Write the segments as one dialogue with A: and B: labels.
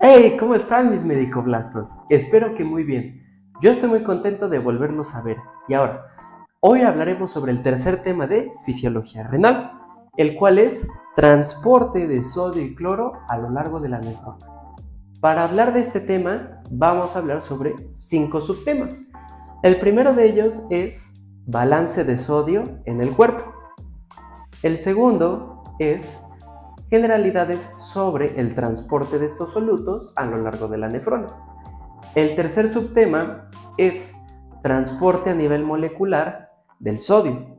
A: Hey, ¿cómo están mis medicoblastos? Espero que muy bien. Yo estoy muy contento de volvernos a ver. Y ahora, hoy hablaremos sobre el tercer tema de fisiología renal, el cual es transporte de sodio y cloro a lo largo de la nefrona. Para hablar de este tema, vamos a hablar sobre 5 subtemas. El primero de ellos es balance de sodio en el cuerpo. El segundo es generalidades sobre el transporte de estos solutos a lo largo de la nefrona. El tercer subtema es transporte a nivel molecular del sodio.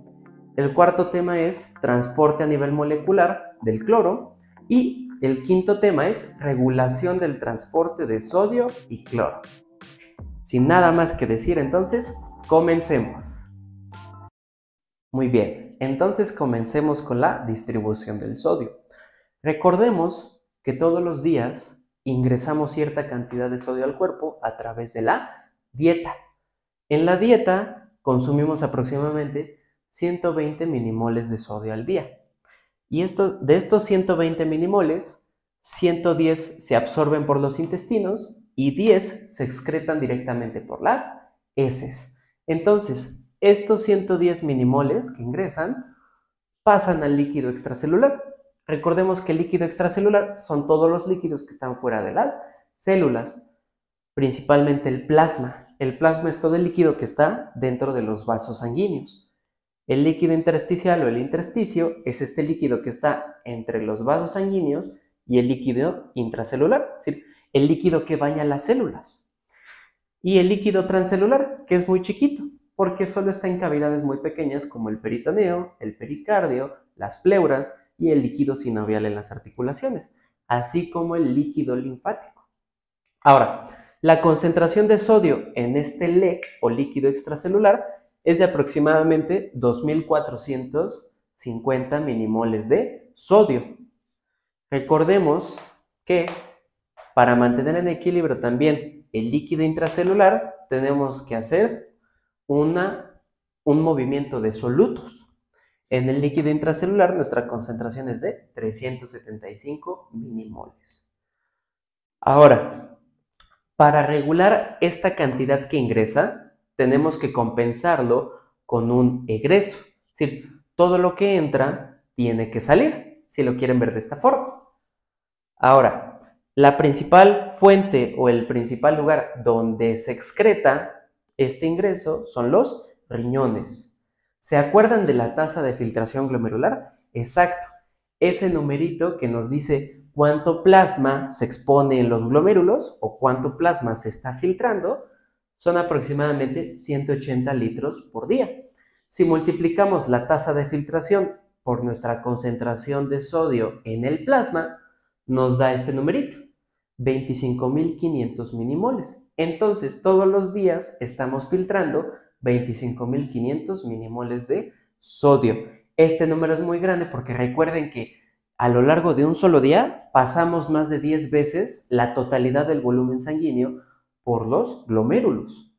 A: El cuarto tema es transporte a nivel molecular del cloro. Y el quinto tema es regulación del transporte de sodio y cloro. Sin nada más que decir, entonces, comencemos. Muy bien, entonces comencemos con la distribución del sodio. Recordemos que todos los días ingresamos cierta cantidad de sodio al cuerpo a través de la dieta. En la dieta consumimos aproximadamente 120 minimoles de sodio al día. Y de estos 120 minimoles, 110 se absorben por los intestinos y 10 se excretan directamente por las heces. Entonces, estos 110 minimoles que ingresan pasan al líquido extracelular. Recordemos que el líquido extracelular son todos los líquidos que están fuera de las células, principalmente el plasma. El plasma es todo el líquido que está dentro de los vasos sanguíneos. El líquido intersticial o el intersticio es este líquido que está entre los vasos sanguíneos y el líquido intracelular, es decir, el líquido que baña las células. Y el líquido transcelular, que es muy chiquito, porque solo está en cavidades muy pequeñas como el peritoneo, el pericardio, las pleuras y el líquido sinovial en las articulaciones, así como el líquido linfático. Ahora, la concentración de sodio en este LEC o líquido extracelular es de aproximadamente 2450 minimoles de sodio. Recordemos que para mantener en equilibrio también el líquido intracelular tenemos que hacer un movimiento de solutos. En el líquido intracelular nuestra concentración es de 375 minimoles. Ahora, para regular esta cantidad que ingresa, tenemos que compensarlo con un egreso. Es decir, todo lo que entra tiene que salir, si lo quieren ver de esta forma. Ahora, la principal fuente o el principal lugar donde se excreta este ingreso son los riñones. ¿Se acuerdan de la tasa de filtración glomerular? Exacto, ese numerito que nos dice cuánto plasma se expone en los glomérulos o cuánto plasma se está filtrando, son aproximadamente 180 litros por día. Si multiplicamos la tasa de filtración por nuestra concentración de sodio en el plasma, nos da este numerito, 25.500 minimoles. Entonces, todos los días estamos filtrando 25.500 minimoles de sodio. Este número es muy grande porque recuerden que a lo largo de un solo día pasamos más de 10 veces la totalidad del volumen sanguíneo por los glomérulos.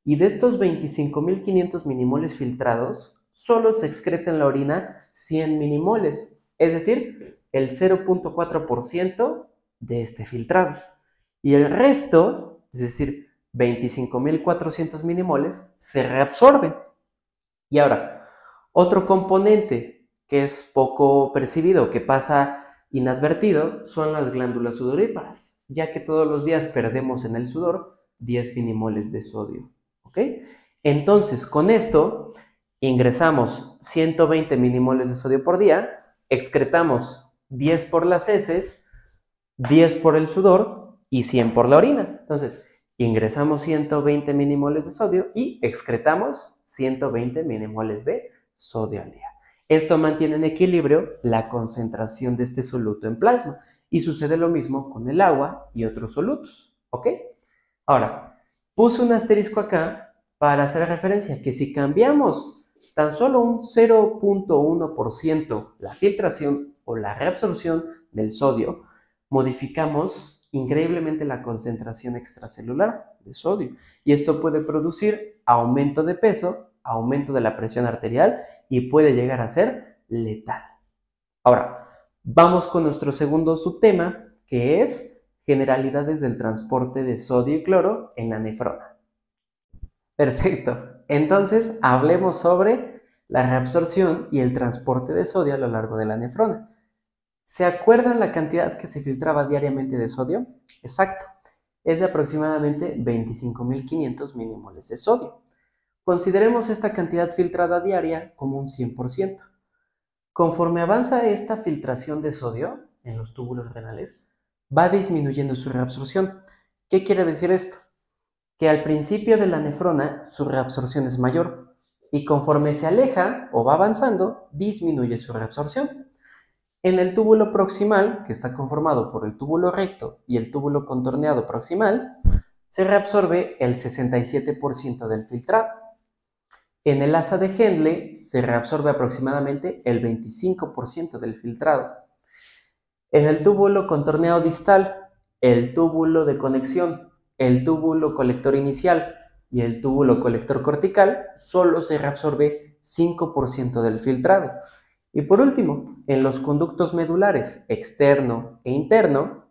A: Y de estos 25.500 minimoles filtrados, solo se excreta en la orina 100 minimoles, es decir, el 0.4% de este filtrado. Y el resto, es decir, 25.400 minimoles, se reabsorben. Y ahora, otro componente que es poco percibido, que pasa inadvertido, son las glándulas sudoríparas, ya que todos los días perdemos en el sudor 10 minimoles de sodio. ¿Ok? Entonces, con esto ingresamos 120 minimoles de sodio por día, excretamos 10 por las heces, 10 por el sudor y 100 por la orina. Entonces, ingresamos 120 minimoles de sodio y excretamos 120 minimoles de sodio al día. Esto mantiene en equilibrio la concentración de este soluto en plasma y sucede lo mismo con el agua y otros solutos. ¿Ok? Ahora, puse un asterisco acá para hacer referencia que si cambiamos tan solo un 0.1% la filtración o la reabsorción del sodio, modificamos increíblemente la concentración extracelular de sodio. Y esto puede producir aumento de peso, aumento de la presión arterial y puede llegar a ser letal. Ahora, vamos con nuestro segundo subtema, que es generalidades del transporte de sodio y cloro en la nefrona. Perfecto. Entonces, hablemos sobre la reabsorción y el transporte de sodio a lo largo de la nefrona. ¿Se acuerdan la cantidad que se filtraba diariamente de sodio? Exacto. Es de aproximadamente 25.500 milimoles de sodio. Consideremos esta cantidad filtrada diaria como un 100%. Conforme avanza esta filtración de sodio en los túbulos renales, va disminuyendo su reabsorción. ¿Qué quiere decir esto? Que al principio de la nefrona su reabsorción es mayor y conforme se aleja o va avanzando, disminuye su reabsorción. En el túbulo proximal, que está conformado por el túbulo recto y el túbulo contorneado proximal, se reabsorbe el 67% del filtrado. En el asa de Henle se reabsorbe aproximadamente el 25% del filtrado. En el túbulo contorneado distal, el túbulo de conexión, el túbulo colector inicial y el túbulo colector cortical solo se reabsorbe 5% del filtrado. Y por último, en los conductos medulares externo e interno,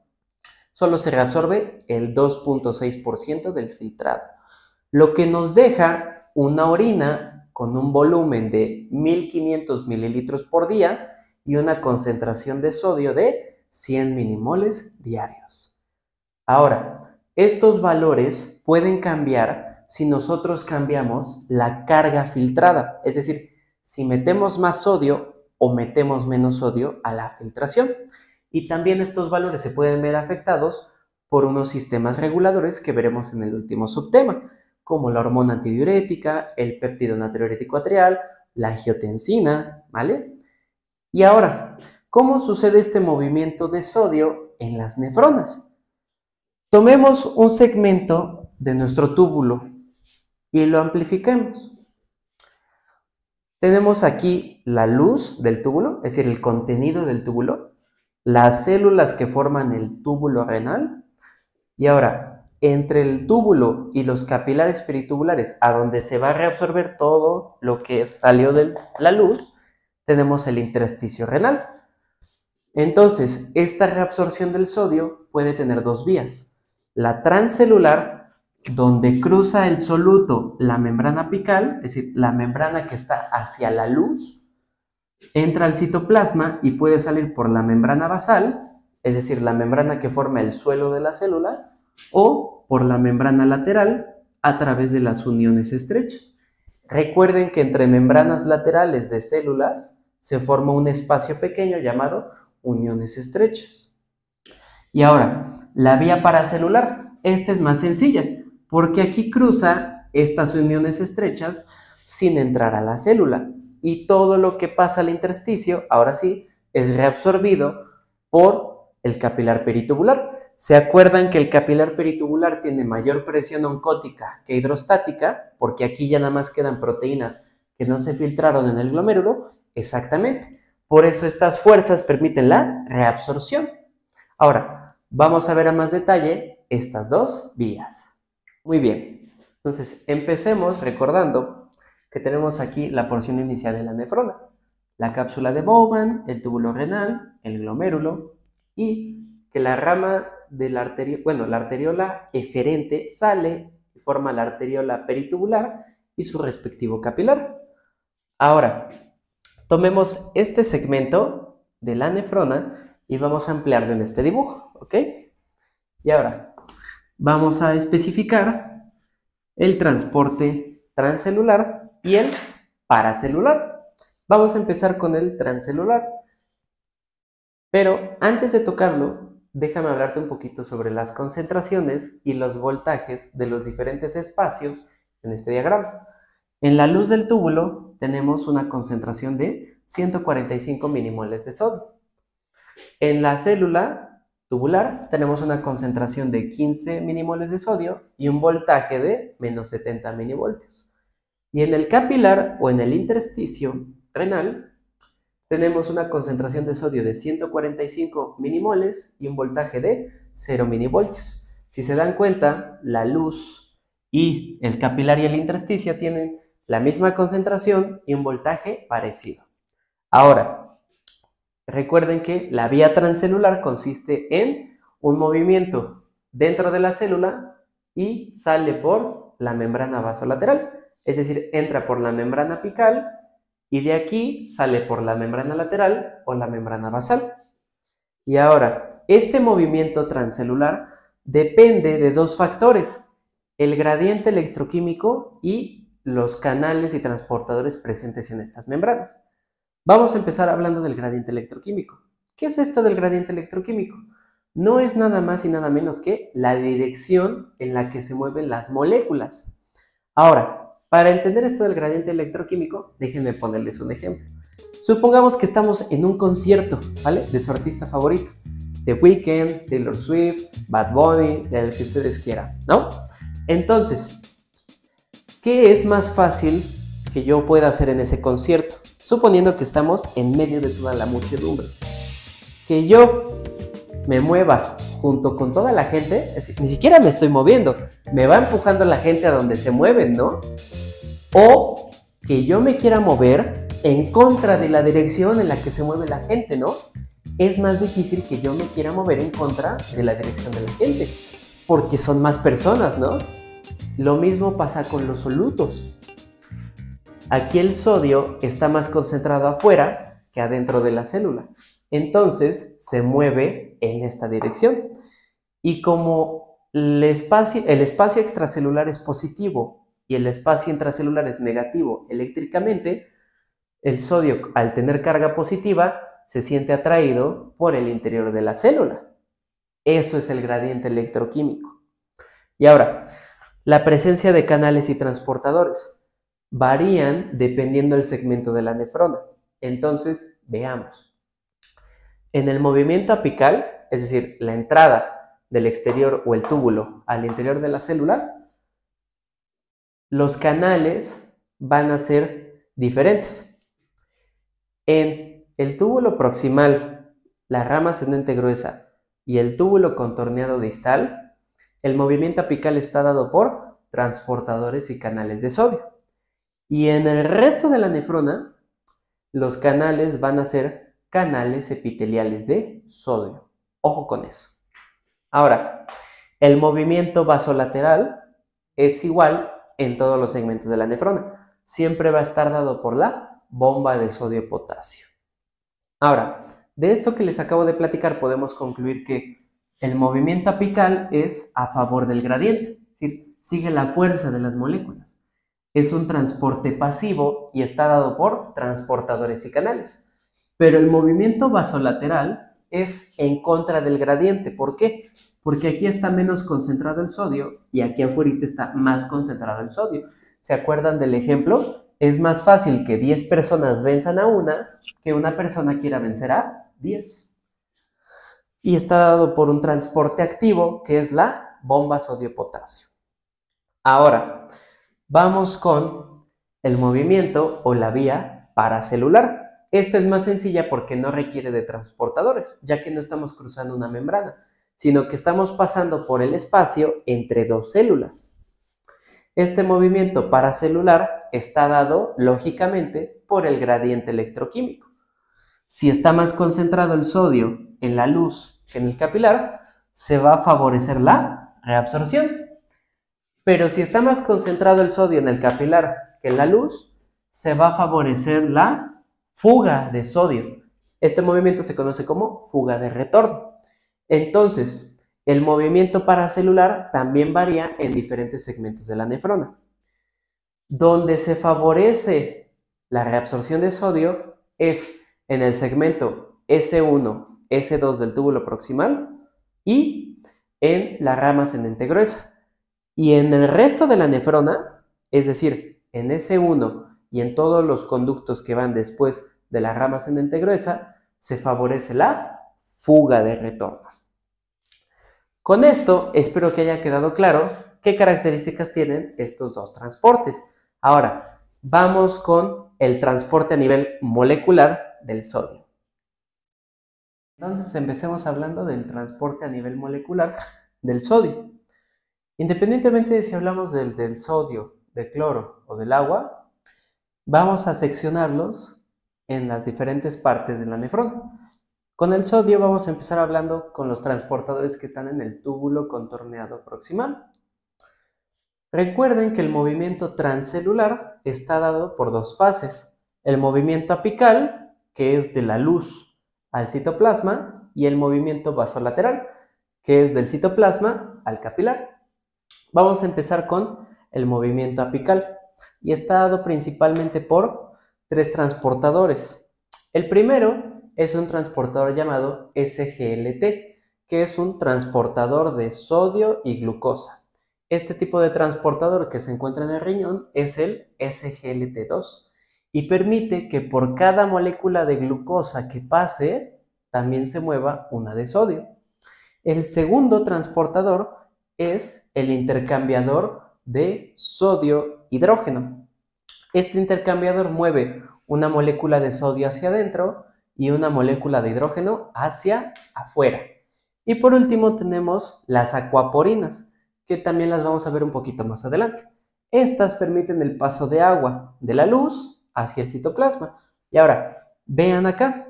A: solo se reabsorbe el 2.6% del filtrado, lo que nos deja una orina con un volumen de 1500 mililitros por día y una concentración de sodio de 100 milimoles diarios. Ahora, estos valores pueden cambiar si nosotros cambiamos la carga filtrada, es decir, si metemos más sodio o metemos menos sodio a la filtración. Y también estos valores se pueden ver afectados por unos sistemas reguladores que veremos en el último subtema, como la hormona antidiurética, el péptido natriurético atrial, la angiotensina, ¿vale? Y ahora, ¿cómo sucede este movimiento de sodio en las nefronas? Tomemos un segmento de nuestro túbulo y lo amplifiquemos. Tenemos aquí la luz del túbulo, es decir, el contenido del túbulo, las células que forman el túbulo renal, y ahora, entre el túbulo y los capilares peritubulares, a donde se va a reabsorber todo lo que salió de la luz, tenemos el intersticio renal. Entonces, esta reabsorción del sodio puede tener dos vías. La transcelular, donde cruza el soluto la membrana apical, es decir, la membrana que está hacia la luz, entra al citoplasma y puede salir por la membrana basal, es decir, la membrana que forma el suelo de la célula, o por la membrana lateral a través de las uniones estrechas. Recuerden que entre membranas laterales de células se forma un espacio pequeño llamado uniones estrechas. Y ahora, la vía paracelular, esta es más sencilla, porque aquí cruza estas uniones estrechas sin entrar a la célula. Y todo lo que pasa al intersticio, ahora sí, es reabsorbido por el capilar peritubular. ¿Se acuerdan que el capilar peritubular tiene mayor presión oncótica que hidrostática? Porque aquí ya nada más quedan proteínas que no se filtraron en el glomérulo. Exactamente. Por eso estas fuerzas permiten la reabsorción. Ahora, vamos a ver a más detalle estas dos vías. Muy bien. Entonces, empecemos recordando que tenemos aquí la porción inicial de la nefrona. La cápsula de Bowman, el túbulo renal, el glomérulo y que la rama de la arteriola eferente sale y forma la arteriola peritubular y su respectivo capilar. Ahora, tomemos este segmento de la nefrona y vamos a ampliarlo en este dibujo, ¿ok? Y ahora, vamos a especificar el transporte transcelular y el paracelular. Vamos a empezar con el transcelular. Pero antes de tocarlo, déjame hablarte un poquito sobre las concentraciones y los voltajes de los diferentes espacios en este diagrama. En la luz del túbulo tenemos una concentración de 145 milimoles de sodio. En la célula tubular tenemos una concentración de 15 milimoles de sodio y un voltaje de menos 70 milivoltios. Y en el capilar o en el intersticio renal tenemos una concentración de sodio de 145 milimoles y un voltaje de 0 milivoltios. Si se dan cuenta, la luz y el capilar y el intersticio tienen la misma concentración y un voltaje parecido. Ahora, recuerden que la vía transcelular consiste en un movimiento dentro de la célula y sale por la membrana basolateral. Es decir, entra por la membrana apical y de aquí sale por la membrana lateral o la membrana basal. Y ahora, este movimiento transcelular depende de dos factores: el gradiente electroquímico y los canales y transportadores presentes en estas membranas. Vamos a empezar hablando del gradiente electroquímico. ¿Qué es esto del gradiente electroquímico? No es nada más y nada menos que la dirección en la que se mueven las moléculas. Ahora, para entender esto del gradiente electroquímico, déjenme ponerles un ejemplo. Supongamos que estamos en un concierto, ¿vale? De su artista favorito. The Weeknd, Taylor Swift, Bad Bunny, del que ustedes quieran, ¿no? Entonces, ¿qué es más fácil que yo pueda hacer en ese concierto? Suponiendo que estamos en medio de toda la muchedumbre. Que yo me mueva junto con toda la gente, es decir, ni siquiera me estoy moviendo, me va empujando la gente a donde se mueven, ¿no? O que yo me quiera mover en contra de la dirección en la que se mueve la gente, ¿no? Es más difícil que yo me quiera mover en contra de la dirección de la gente, porque son más personas, ¿no? Lo mismo pasa con los solutos. Aquí el sodio está más concentrado afuera que adentro de la célula. Entonces se mueve en esta dirección. Y como el espacio extracelular es positivo y el espacio intracelular es negativo eléctricamente, el sodio, al tener carga positiva, se siente atraído por el interior de la célula. Eso es el gradiente electroquímico. Y ahora, la presencia de canales y transportadores varían dependiendo del segmento de la nefrona. Entonces, veamos. En el movimiento apical, es decir, la entrada del exterior o el túbulo al interior de la célula, los canales van a ser diferentes. En el túbulo proximal, la rama ascendente gruesa y el túbulo contorneado distal, el movimiento apical está dado por transportadores y canales de sodio. Y en el resto de la nefrona, los canales van a ser canales epiteliales de sodio. Ojo con eso. Ahora, el movimiento vasolateral es igual en todos los segmentos de la nefrona. Siempre va a estar dado por la bomba de sodio-potasio. Ahora, de esto que les acabo de platicar podemos concluir que el movimiento apical es a favor del gradiente, es decir, sigue la fuerza de las moléculas. Es un transporte pasivo y está dado por transportadores y canales. Pero el movimiento vasolateral es en contra del gradiente. ¿Por qué? Porque aquí está menos concentrado el sodio y aquí afuera está más concentrado el sodio. ¿Se acuerdan del ejemplo? Es más fácil que 10 personas venzan a una que una persona quiera vencer a 10. Y está dado por un transporte activo que es la bomba sodio-potasio. Ahora, vamos con el movimiento o la vía paracelular. Esta es más sencilla porque no requiere de transportadores, ya que no estamos cruzando una membrana, sino que estamos pasando por el espacio entre dos células. Este movimiento paracelular está dado, lógicamente, por el gradiente electroquímico. Si está más concentrado el sodio en la luz que en el capilar, se va a favorecer la reabsorción. Pero si está más concentrado el sodio en el capilar que en la luz, se va a favorecer la fuga de sodio. Este movimiento se conoce como fuga de retorno. Entonces, el movimiento paracelular también varía en diferentes segmentos de la nefrona. Donde se favorece la reabsorción de sodio es en el segmento S1, S2 del túbulo proximal y en la rama ascendente gruesa. Y en el resto de la nefrona, es decir, en S1 y en todos los conductos que van después de la rama ascendente gruesa, se favorece la fuga de retorno. Con esto, espero que haya quedado claro qué características tienen estos dos transportes. Ahora, vamos con el transporte a nivel molecular del sodio. Entonces, empecemos hablando del transporte a nivel molecular del sodio. Independientemente de si hablamos del sodio, del cloro o del agua, vamos a seccionarlos en las diferentes partes de la nefrona. Con el sodio vamos a empezar hablando con los transportadores que están en el túbulo contorneado proximal. Recuerden que el movimiento transcelular está dado por dos fases. El movimiento apical, que es de la luz al citoplasma, y el movimiento vasolateral, que es del citoplasma al capilar. Vamos a empezar con el movimiento apical y está dado principalmente por tres transportadores. El primero es un transportador llamado SGLT, que es un transportador de sodio y glucosa. Este tipo de transportador que se encuentra en el riñón es el SGLT2 y permite que por cada molécula de glucosa que pase, también se mueva una de sodio. El segundo transportador es el intercambiador de sodio-hidrógeno. Este intercambiador mueve una molécula de sodio hacia adentro y una molécula de hidrógeno hacia afuera. Y por último tenemos las acuaporinas, que también las vamos a ver un poquito más adelante. Estas permiten el paso de agua de la luz hacia el citoplasma. Y ahora, vean acá,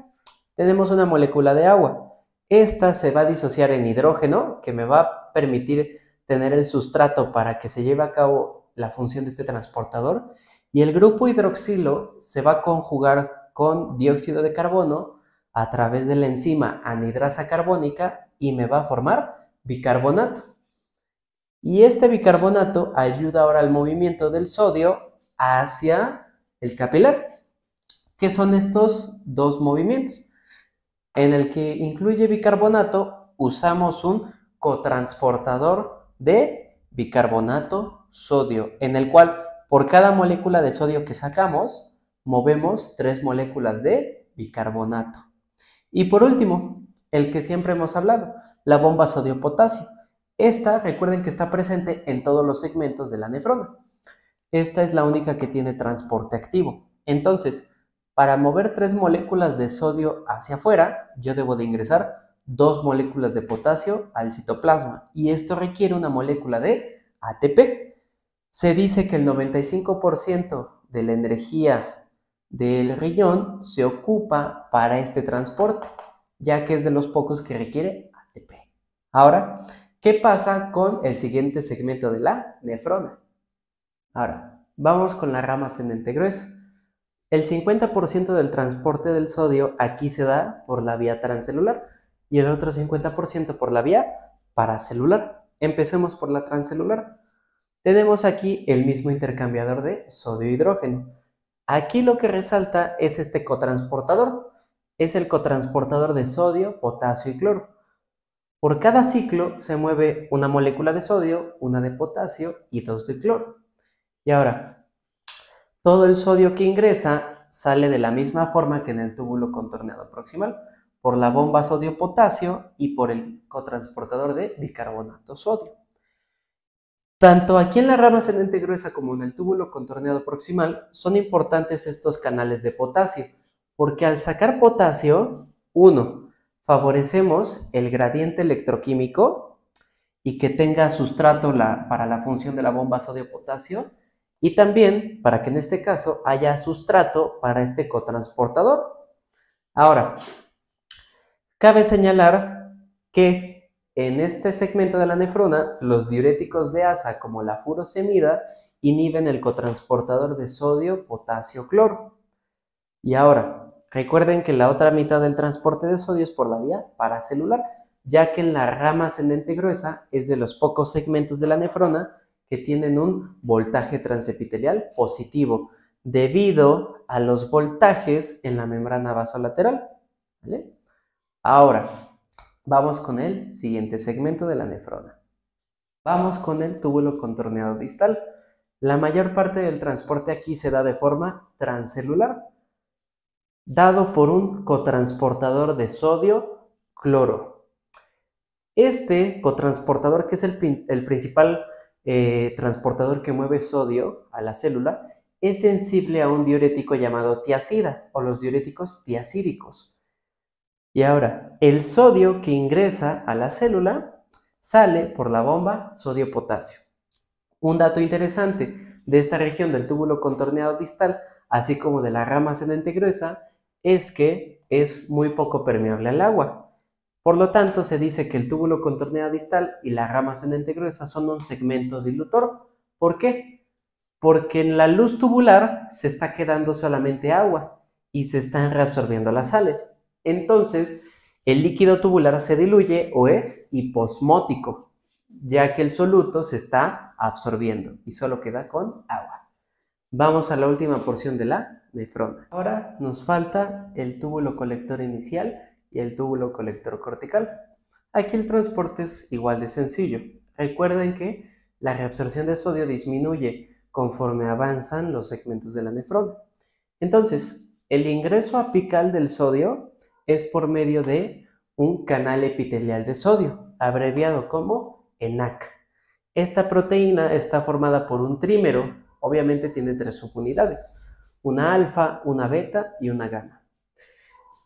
A: tenemos una molécula de agua. Esta se va a disociar en hidrógeno, que me va a permitir tener el sustrato para que se lleve a cabo la función de este transportador. Y el grupo hidroxilo se va a conjugar con dióxido de carbono a través de la enzima anhidrasa carbónica y me va a formar bicarbonato. Y este bicarbonato ayuda ahora al movimiento del sodio hacia el capilar. ¿Qué son estos dos movimientos? En el que incluye bicarbonato, usamos un cotransportador de bicarbonato sodio, en el cual por cada molécula de sodio que sacamos, movemos 3 moléculas de bicarbonato. Y por último, el que siempre hemos hablado, la bomba sodio-potasio. Esta, recuerden que está presente en todos los segmentos de la nefrona. Esta es la única que tiene transporte activo. Entonces, para mover 3 moléculas de sodio hacia afuera, yo debo de ingresar 2 moléculas de potasio al citoplasma y esto requiere una molécula de ATP. Se dice que el 95% de la energía del riñón se ocupa para este transporte, ya que es de los pocos que requiere ATP. Ahora, ¿qué pasa con el siguiente segmento de la nefrona? Ahora, vamos con la rama ascendente gruesa. El 50% del transporte del sodio aquí se da por la vía transcelular y el otro 50% por la vía paracelular. Empecemos por la transcelular. Tenemos aquí el mismo intercambiador de sodio-hidrógeno. Aquí lo que resalta es este cotransportador. Es el cotransportador de sodio, potasio y cloro. Por cada ciclo se mueve una molécula de sodio, una de potasio y 2 de cloro. Y ahora, todo el sodio que ingresa sale de la misma forma que en el túbulo contorneado proximal, por la bomba sodio-potasio y por el cotransportador de bicarbonato sodio. Tanto aquí en la rama ascendente gruesa como en el túbulo contorneado proximal son importantes estos canales de potasio, porque al sacar potasio, favorecemos el gradiente electroquímico y que tenga sustrato para la función de la bomba sodio-potasio, y también para que en este caso haya sustrato para este cotransportador. Ahora, cabe señalar que en este segmento de la nefrona, los diuréticos de asa como la furosemida inhiben el cotransportador de sodio, potasio, cloro. Y ahora, recuerden que la otra mitad del transporte de sodio es por la vía paracelular, ya que en la rama ascendente gruesa es de los pocos segmentos de la nefrona que tienen un voltaje transepitelial positivo, debido a los voltajes en la membrana vasolateral. ¿Vale? Ahora, vamos con el siguiente segmento de la nefrona. Vamos con el túbulo contorneado distal. La mayor parte del transporte aquí se da de forma transcelular, dado por un cotransportador de sodio-cloro. Este cotransportador, que es el principal transportador que mueve sodio a la célula, es sensible a un diurético llamado tiazida o los diuréticos tiazídicos. Y ahora, el sodio que ingresa a la célula sale por la bomba sodio-potasio. Un dato interesante de esta región del túbulo contorneado distal, así como de la rama ascendente gruesa, es que es muy poco permeable al agua. Por lo tanto, se dice que el túbulo con tornea distal y la rama ascendente gruesa son un segmento dilutor. ¿Por qué? Porque en la luz tubular se está quedando solamente agua y se están reabsorbiendo las sales. Entonces, el líquido tubular se diluye o es hiposmótico, ya que el soluto se está absorbiendo y solo queda con agua. Vamos a la última porción de la nefrona. Ahora nos falta el túbulo colector inicial y el túbulo colector cortical. Aquí el transporte es igual de sencillo. Recuerden que la reabsorción de sodio disminuye conforme avanzan los segmentos de la nefrona. Entonces, el ingreso apical del sodio es por medio de un canal epitelial de sodio, abreviado como ENaC. Esta proteína está formada por un trímero, obviamente tiene 3 subunidades, una alfa, una beta y una gamma.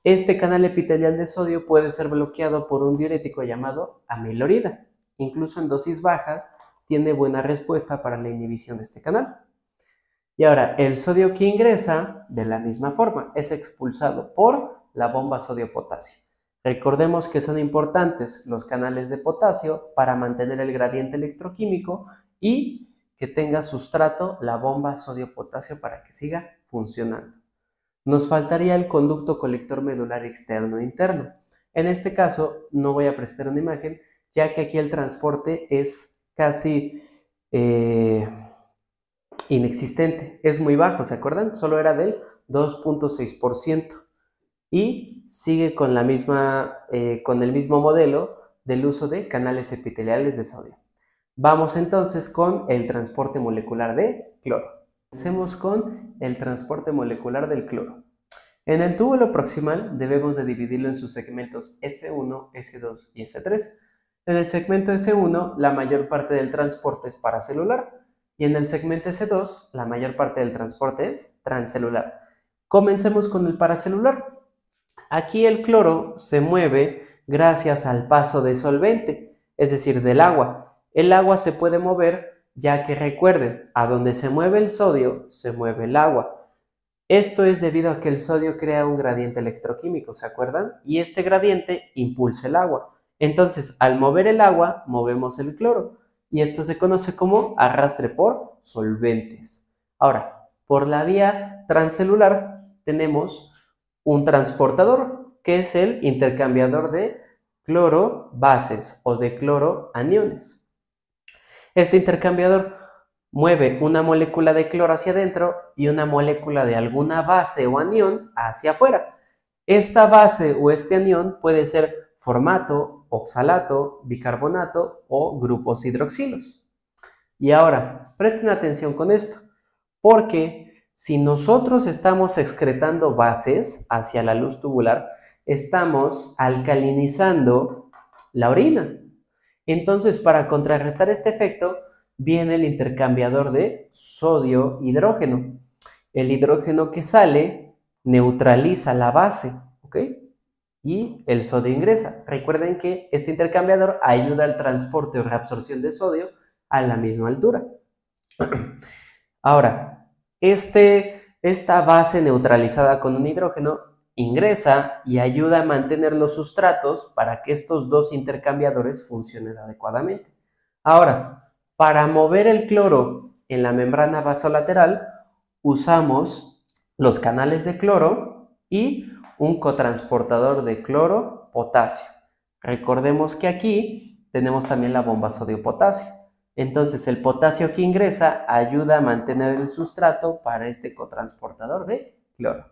A: Este canal epitelial de sodio puede ser bloqueado por un diurético llamado amilorida. Incluso en dosis bajas tiene buena respuesta para la inhibición de este canal. Y ahora, el sodio que ingresa, de la misma forma, es expulsado por la bomba sodio-potasio. Recordemos que son importantes los canales de potasio para mantener el gradiente electroquímico y que tenga sustrato la bomba sodio-potasio para que siga funcionando. Nos faltaría el conducto colector medular externo e interno. En este caso, no voy a presentar una imagen, ya que aquí el transporte es casi inexistente, es muy bajo, ¿se acuerdan? Solo era del 2.6% y sigue con con el mismo modelo del uso de canales epiteliales de sodio. Vamos entonces con el transporte molecular de cloro. Comencemos con el transporte molecular del cloro. En el túbulo proximal debemos de dividirlo en sus segmentos S1, S2 y S3. En el segmento S1 la mayor parte del transporte es paracelular y en el segmento S2 la mayor parte del transporte es transcelular. Comencemos con el paracelular. Aquí el cloro se mueve gracias al paso de solvente, es decir, del agua. El agua se puede mover ya que recuerden, a donde se mueve el sodio, se mueve el agua. Esto es debido a que el sodio crea un gradiente electroquímico, ¿se acuerdan? Y este gradiente impulsa el agua. Entonces, al mover el agua, movemos el cloro. Y esto se conoce como arrastre por solventes. Ahora, por la vía transcelular tenemos un transportador, que es el intercambiador de cloro bases o de cloro aniones. Este intercambiador mueve una molécula de cloro hacia adentro y una molécula de alguna base o anión hacia afuera. Esta base o este anión puede ser formato, oxalato, bicarbonato o grupos hidroxilos. Y ahora, presten atención con esto, porque si nosotros estamos excretando bases hacia la luz tubular, estamos alcalinizando la orina. Entonces, para contrarrestar este efecto, viene el intercambiador de sodio-hidrógeno. El hidrógeno que sale neutraliza la base, ¿ok? Y el sodio ingresa. Recuerden que este intercambiador ayuda al transporte o reabsorción de sodio a la misma altura. Ahora, esta base neutralizada con un hidrógeno ingresa y ayuda a mantener los sustratos para que estos dos intercambiadores funcionen adecuadamente. Ahora, para mover el cloro en la membrana vasolateral, usamos los canales de cloro y un cotransportador de cloro-potasio. Recordemos que aquí tenemos también la bomba sodio-potasio. Entonces, el potasio que ingresa ayuda a mantener el sustrato para este cotransportador de cloro.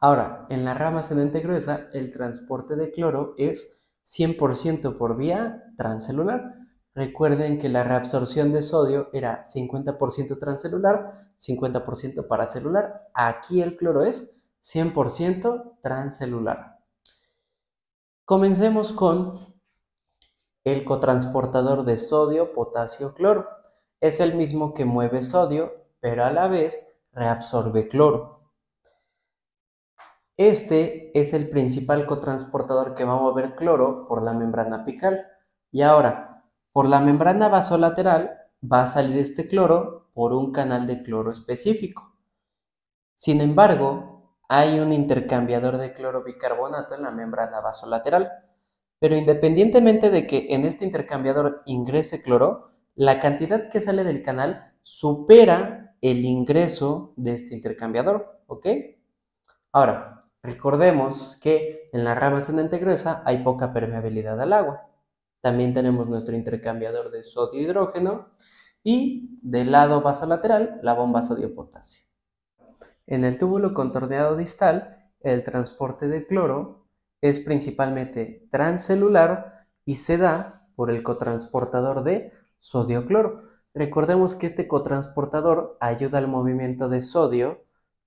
A: Ahora, en la rama ascendente gruesa, el transporte de cloro es 100% por vía transcelular. Recuerden que la reabsorción de sodio era 50% transcelular, 50% paracelular. Aquí el cloro es 100% transcelular. Comencemos con el cotransportador de sodio, potasio, cloro. Es el mismo que mueve sodio, pero a la vez reabsorbe cloro. Este es el principal cotransportador que va a mover cloro por la membrana apical. Y ahora, por la membrana vasolateral va a salir este cloro por un canal de cloro específico. Sin embargo, hay un intercambiador de clorobicarbonato en la membrana vasolateral. Pero independientemente de que en este intercambiador ingrese cloro, la cantidad que sale del canal supera el ingreso de este intercambiador, ¿ok? Ahora, recordemos que en la rama ascendente gruesa hay poca permeabilidad al agua. También tenemos nuestro intercambiador de sodio-hidrógeno y del lado vasolateral la bomba sodio-potasio. En el túbulo contorneado distal, el transporte de cloro es principalmente transcelular y se da por el cotransportador de sodio-cloro. Recordemos que este cotransportador ayuda al movimiento de sodio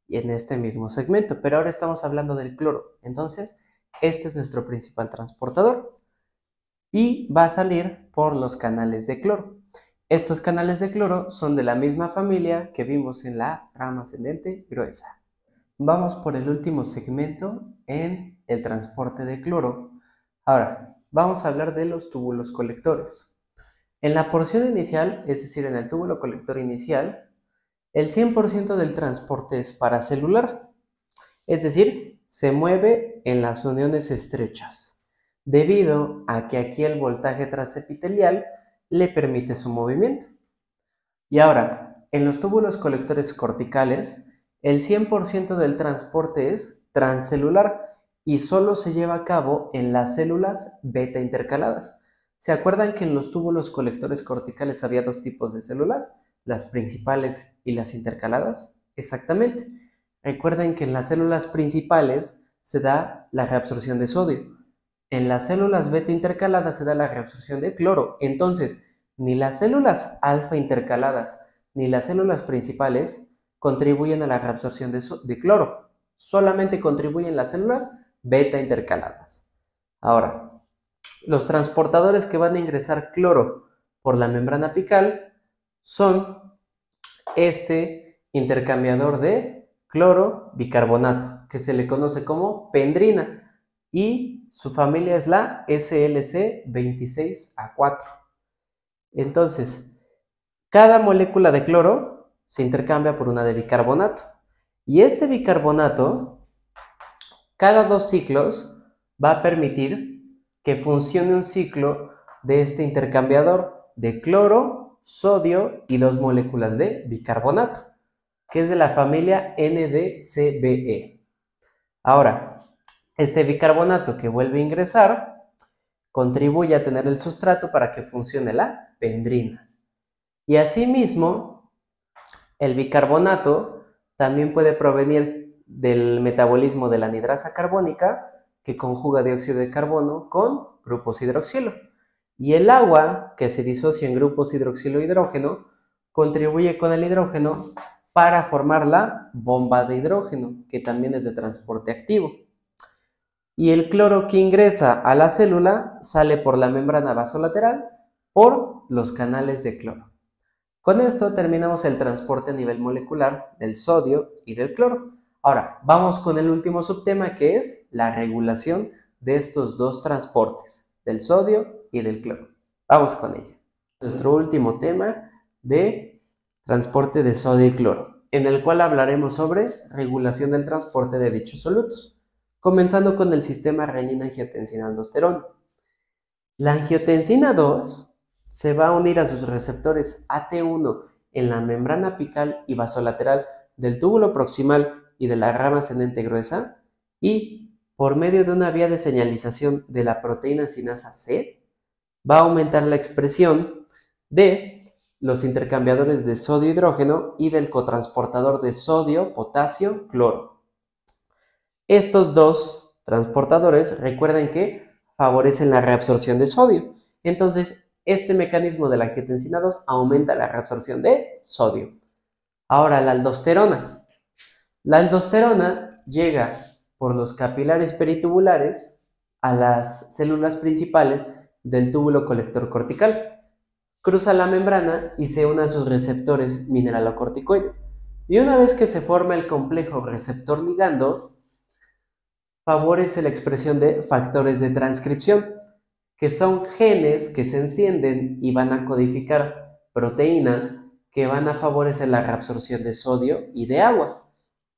A: en este mismo segmento, pero ahora estamos hablando del cloro. Entonces, este es nuestro principal transportador y va a salir por los canales de cloro. Estos canales de cloro son de la misma familia que vimos en la rama ascendente gruesa. Vamos por el último segmento en el transporte de cloro. Ahora, vamos a hablar de los túbulos colectores. En la porción inicial, es decir, en el túbulo colector inicial, el 100% del transporte es paracelular, es decir, se mueve en las uniones estrechas, debido a que aquí el voltaje transepitelial le permite su movimiento. Y ahora, en los túbulos colectores corticales, el 100% del transporte es transcelular y solo se lleva a cabo en las células beta intercaladas. ¿Se acuerdan que en los túbulos colectores corticales había dos tipos de células? Las principales y las intercaladas. Exactamente. Recuerden que en las células principales se da la reabsorción de sodio. En las células beta intercaladas se da la reabsorción de cloro. Entonces, ni las células alfa intercaladas ni las células principales contribuyen a la reabsorción de cloro. Solamente contribuyen las células beta intercaladas. Ahora, los transportadores que van a ingresar cloro por la membrana apical son este intercambiador de cloro bicarbonato, que se le conoce como pendrina, y su familia es la SLC26A4. Entonces, cada molécula de cloro se intercambia por una de bicarbonato, y este bicarbonato, cada 2 ciclos, va a permitir que funcione un ciclo de este intercambiador de cloro, sodio y 2 moléculas de bicarbonato, que es de la familia NDCBE. Ahora, este bicarbonato que vuelve a ingresar contribuye a tener el sustrato para que funcione la pendrina. Y asimismo, el bicarbonato también puede provenir del metabolismo de la anhidrasa carbónica, que conjuga dióxido de carbono con grupos hidroxilo. Y el agua, que se disocia en grupos hidroxilo-hidrógeno, contribuye con el hidrógeno para formar la bomba de hidrógeno, que también es de transporte activo. Y el cloro que ingresa a la célula sale por la membrana vasolateral por los canales de cloro. Con esto terminamos el transporte a nivel molecular del sodio y del cloro. Ahora, vamos con el último subtema, que es la regulación de estos dos transportes, del sodio y del cloro. Vamos con ello. Nuestro último tema de transporte de sodio y cloro, en el cual hablaremos sobre regulación del transporte de dichos solutos, comenzando con el sistema renina-angiotensina-aldosterona. La angiotensina 2 se va a unir a sus receptores AT1 en la membrana apical y vasolateral del túbulo proximal y de la rama ascendente gruesa, y por medio de una vía de señalización de la proteína sinasa C, va a aumentar la expresión de los intercambiadores de sodio-hidrógeno y del cotransportador de sodio-potasio-cloro. Estos dos transportadores, recuerden que favorecen la reabsorción de sodio. Entonces, este mecanismo de la angiotensina 2 aumenta la reabsorción de sodio. Ahora, la aldosterona. La aldosterona llega por los capilares peritubulares a las células principales del túbulo colector cortical. Cruza la membrana y se une a sus receptores mineralocorticoides. Y una vez que se forma el complejo receptor-ligando, favorece la expresión de factores de transcripción, que son genes que se encienden y van a codificar proteínas que van a favorecer la reabsorción de sodio y de agua.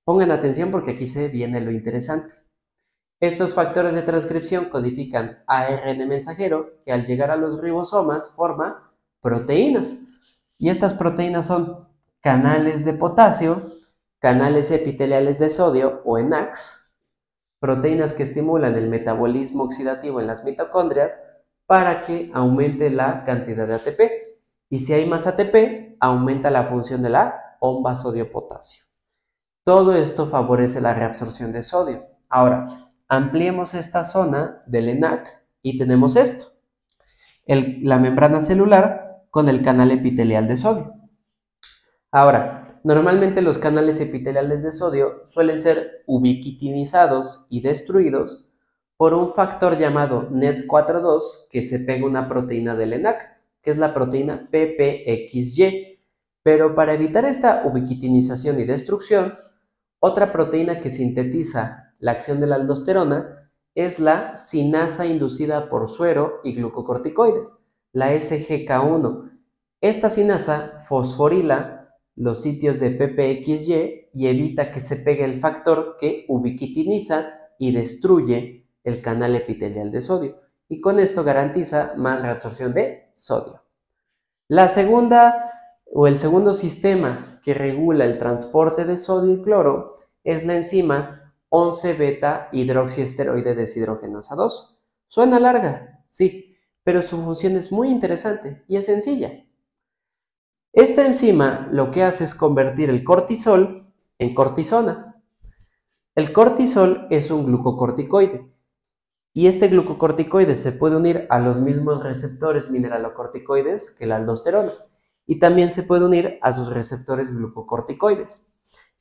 A: Pongan atención porque aquí se viene lo interesante. Estos factores de transcripción codifican ARN mensajero que al llegar a los ribosomas forma proteínas. Y estas proteínas son canales de potasio, canales epiteliales de sodio o ENACs, proteínas que estimulan el metabolismo oxidativo en las mitocondrias para que aumente la cantidad de ATP. Y si hay más ATP, aumenta la función de la bomba sodio-potasio. Todo esto favorece la reabsorción de sodio. Ahora, ampliemos esta zona del ENaC y tenemos esto, la membrana celular con el canal epitelial de sodio. Ahora, normalmente los canales epiteliales de sodio suelen ser ubiquitinizados y destruidos por un factor llamado NET42 que se pega a una proteína del ENaC, que es la proteína PPXY. Pero para evitar esta ubiquitinización y destrucción, otra proteína que sintetiza la acción de la aldosterona es la sinasa inducida por suero y glucocorticoides, la SGK1. Esta sinasa fosforila los sitios de PPXY y evita que se pegue el factor que ubiquitiniza y destruye el canal epitelial de sodio, y con esto garantiza más reabsorción de sodio. La segunda o el segundo sistema que regula el transporte de sodio y cloro es la enzima 11-beta hidroxiesteroide deshidrogenasa 2. Suena larga, sí, pero su función es muy interesante y es sencilla. Esta enzima lo que hace es convertir el cortisol en cortisona. El cortisol es un glucocorticoide y este glucocorticoide se puede unir a los mismos receptores mineralocorticoides que la aldosterona y también se puede unir a sus receptores glucocorticoides.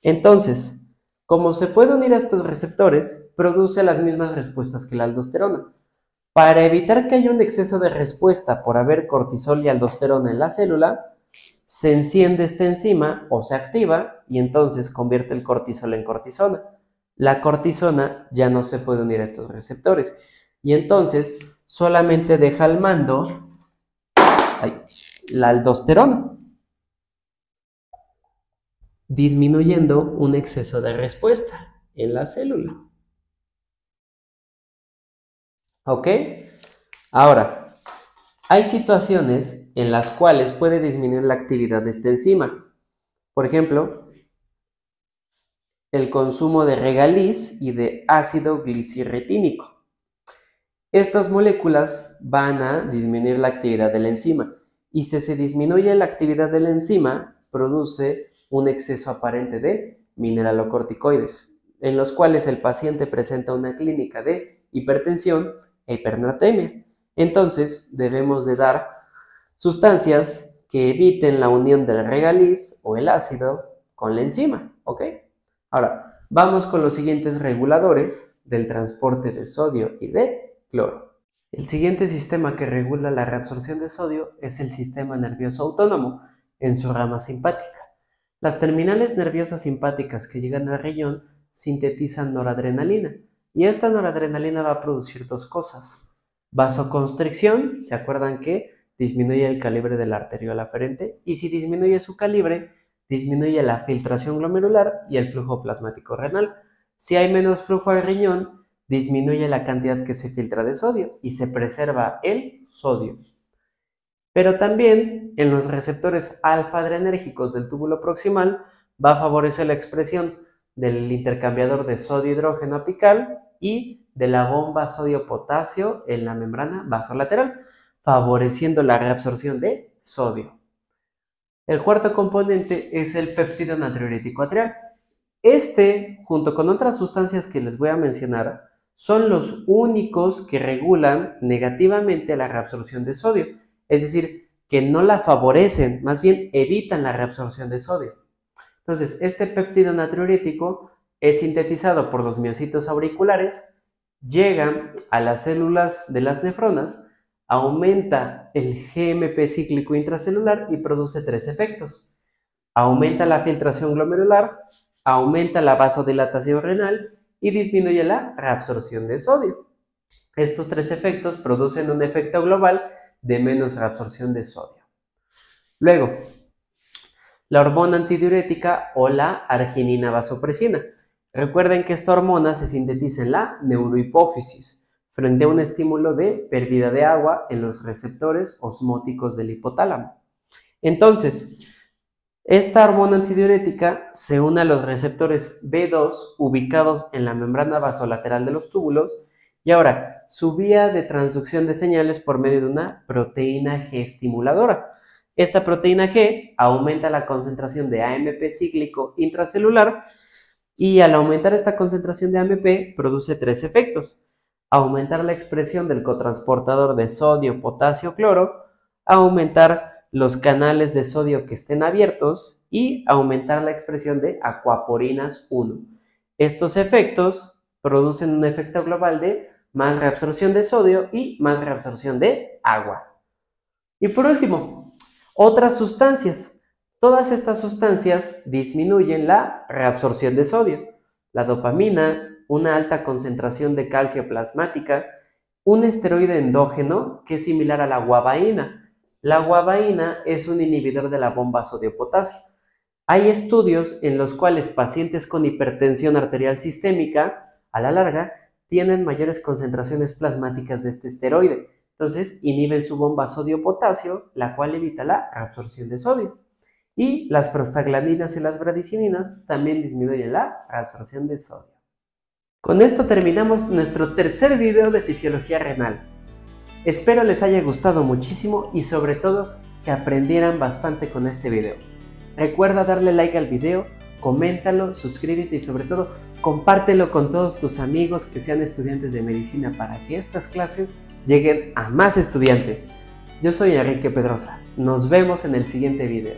A: Entonces, como se puede unir a estos receptores, produce las mismas respuestas que la aldosterona. Para evitar que haya un exceso de respuesta por haber cortisol y aldosterona en la célula, se enciende esta enzima o se activa y entonces convierte el cortisol en cortisona. La cortisona ya no se puede unir a estos receptores y entonces solamente deja al mando la aldosterona, disminuyendo un exceso de respuesta en la célula. ¿Ok? Ahora, hay situaciones en las cuales puede disminuir la actividad de esta enzima. Por ejemplo, el consumo de regaliz y de ácido glicirretínico. Estas moléculas van a disminuir la actividad de la enzima y si se disminuye la actividad de la enzima, produce un exceso aparente de mineralocorticoides, en los cuales el paciente presenta una clínica de hipertensión e hipernatremia. Entonces, debemos de dar sustancias que eviten la unión del regaliz o el ácido con la enzima, ¿ok? Ahora, vamos con los siguientes reguladores del transporte de sodio y de cloro. El siguiente sistema que regula la reabsorción de sodio es el sistema nervioso autónomo en su rama simpática. Las terminales nerviosas simpáticas que llegan al riñón sintetizan noradrenalina y esta noradrenalina va a producir dos cosas. Vasoconstricción, ¿se acuerdan que disminuye el calibre de la arteriola aferente? Y si disminuye su calibre, disminuye la filtración glomerular y el flujo plasmático renal. Si hay menos flujo al riñón, disminuye la cantidad que se filtra de sodio y se preserva el sodio. Pero también en los receptores alfa-adrenérgicos del túbulo proximal va a favorecer la expresión del intercambiador de sodio-hidrógeno apical y de la bomba sodio-potasio en la membrana vasolateral, favoreciendo la reabsorción de sodio. El cuarto componente es el péptido natriurético atrial. Este, junto con otras sustancias que les voy a mencionar, son los únicos que regulan negativamente la reabsorción de sodio, es decir, que no la favorecen, más bien evitan la reabsorción de sodio. Entonces, este péptido natriurético es sintetizado por los miocitos auriculares, llega a las células de las nefronas, aumenta el GMP cíclico intracelular y produce tres efectos. Aumenta la filtración glomerular, aumenta la vasodilatación renal y disminuye la reabsorción de sodio. Estos tres efectos producen un efecto global de menos reabsorción de sodio. Luego, la hormona antidiurética o la arginina vasopresina. Recuerden que esta hormona se sintetiza en la neurohipófisis frente a un estímulo de pérdida de agua en los receptores osmóticos del hipotálamo. Entonces, esta hormona antidiurética se une a los receptores B2 ubicados en la membrana vasolateral de los túbulos y ahora su vía de transducción de señales por medio de una proteína G estimuladora. Esta proteína G aumenta la concentración de AMP cíclico intracelular y al aumentar esta concentración de AMP produce tres efectos: aumentar la expresión del cotransportador de sodio, potasio, cloro, aumentar los canales de sodio que estén abiertos y aumentar la expresión de acuaporinas 1. Estos efectos producen un efecto global de más reabsorción de sodio y más reabsorción de agua. Y por último, otras sustancias. Todas estas sustancias disminuyen la reabsorción de sodio. La dopamina, una alta concentración de calcio plasmática, un esteroide endógeno que es similar a la guabaína. La guabaína es un inhibidor de la bomba sodio-potasio. Hay estudios en los cuales pacientes con hipertensión arterial sistémica, a la larga, tienen mayores concentraciones plasmáticas de este esteroide. Entonces, inhiben su bomba sodio-potasio, la cual evita la reabsorción de sodio. Y las prostaglandinas y las bradicininas también disminuyen la reabsorción de sodio. Con esto terminamos nuestro tercer video de fisiología renal. Espero les haya gustado muchísimo y sobre todo que aprendieran bastante con este video. Recuerda darle like al video, coméntalo, suscríbete y sobre todo compártelo con todos tus amigos que sean estudiantes de medicina para que estas clases lleguen a más estudiantes. Yo soy Enrique Pedrosa. Nos vemos en el siguiente video.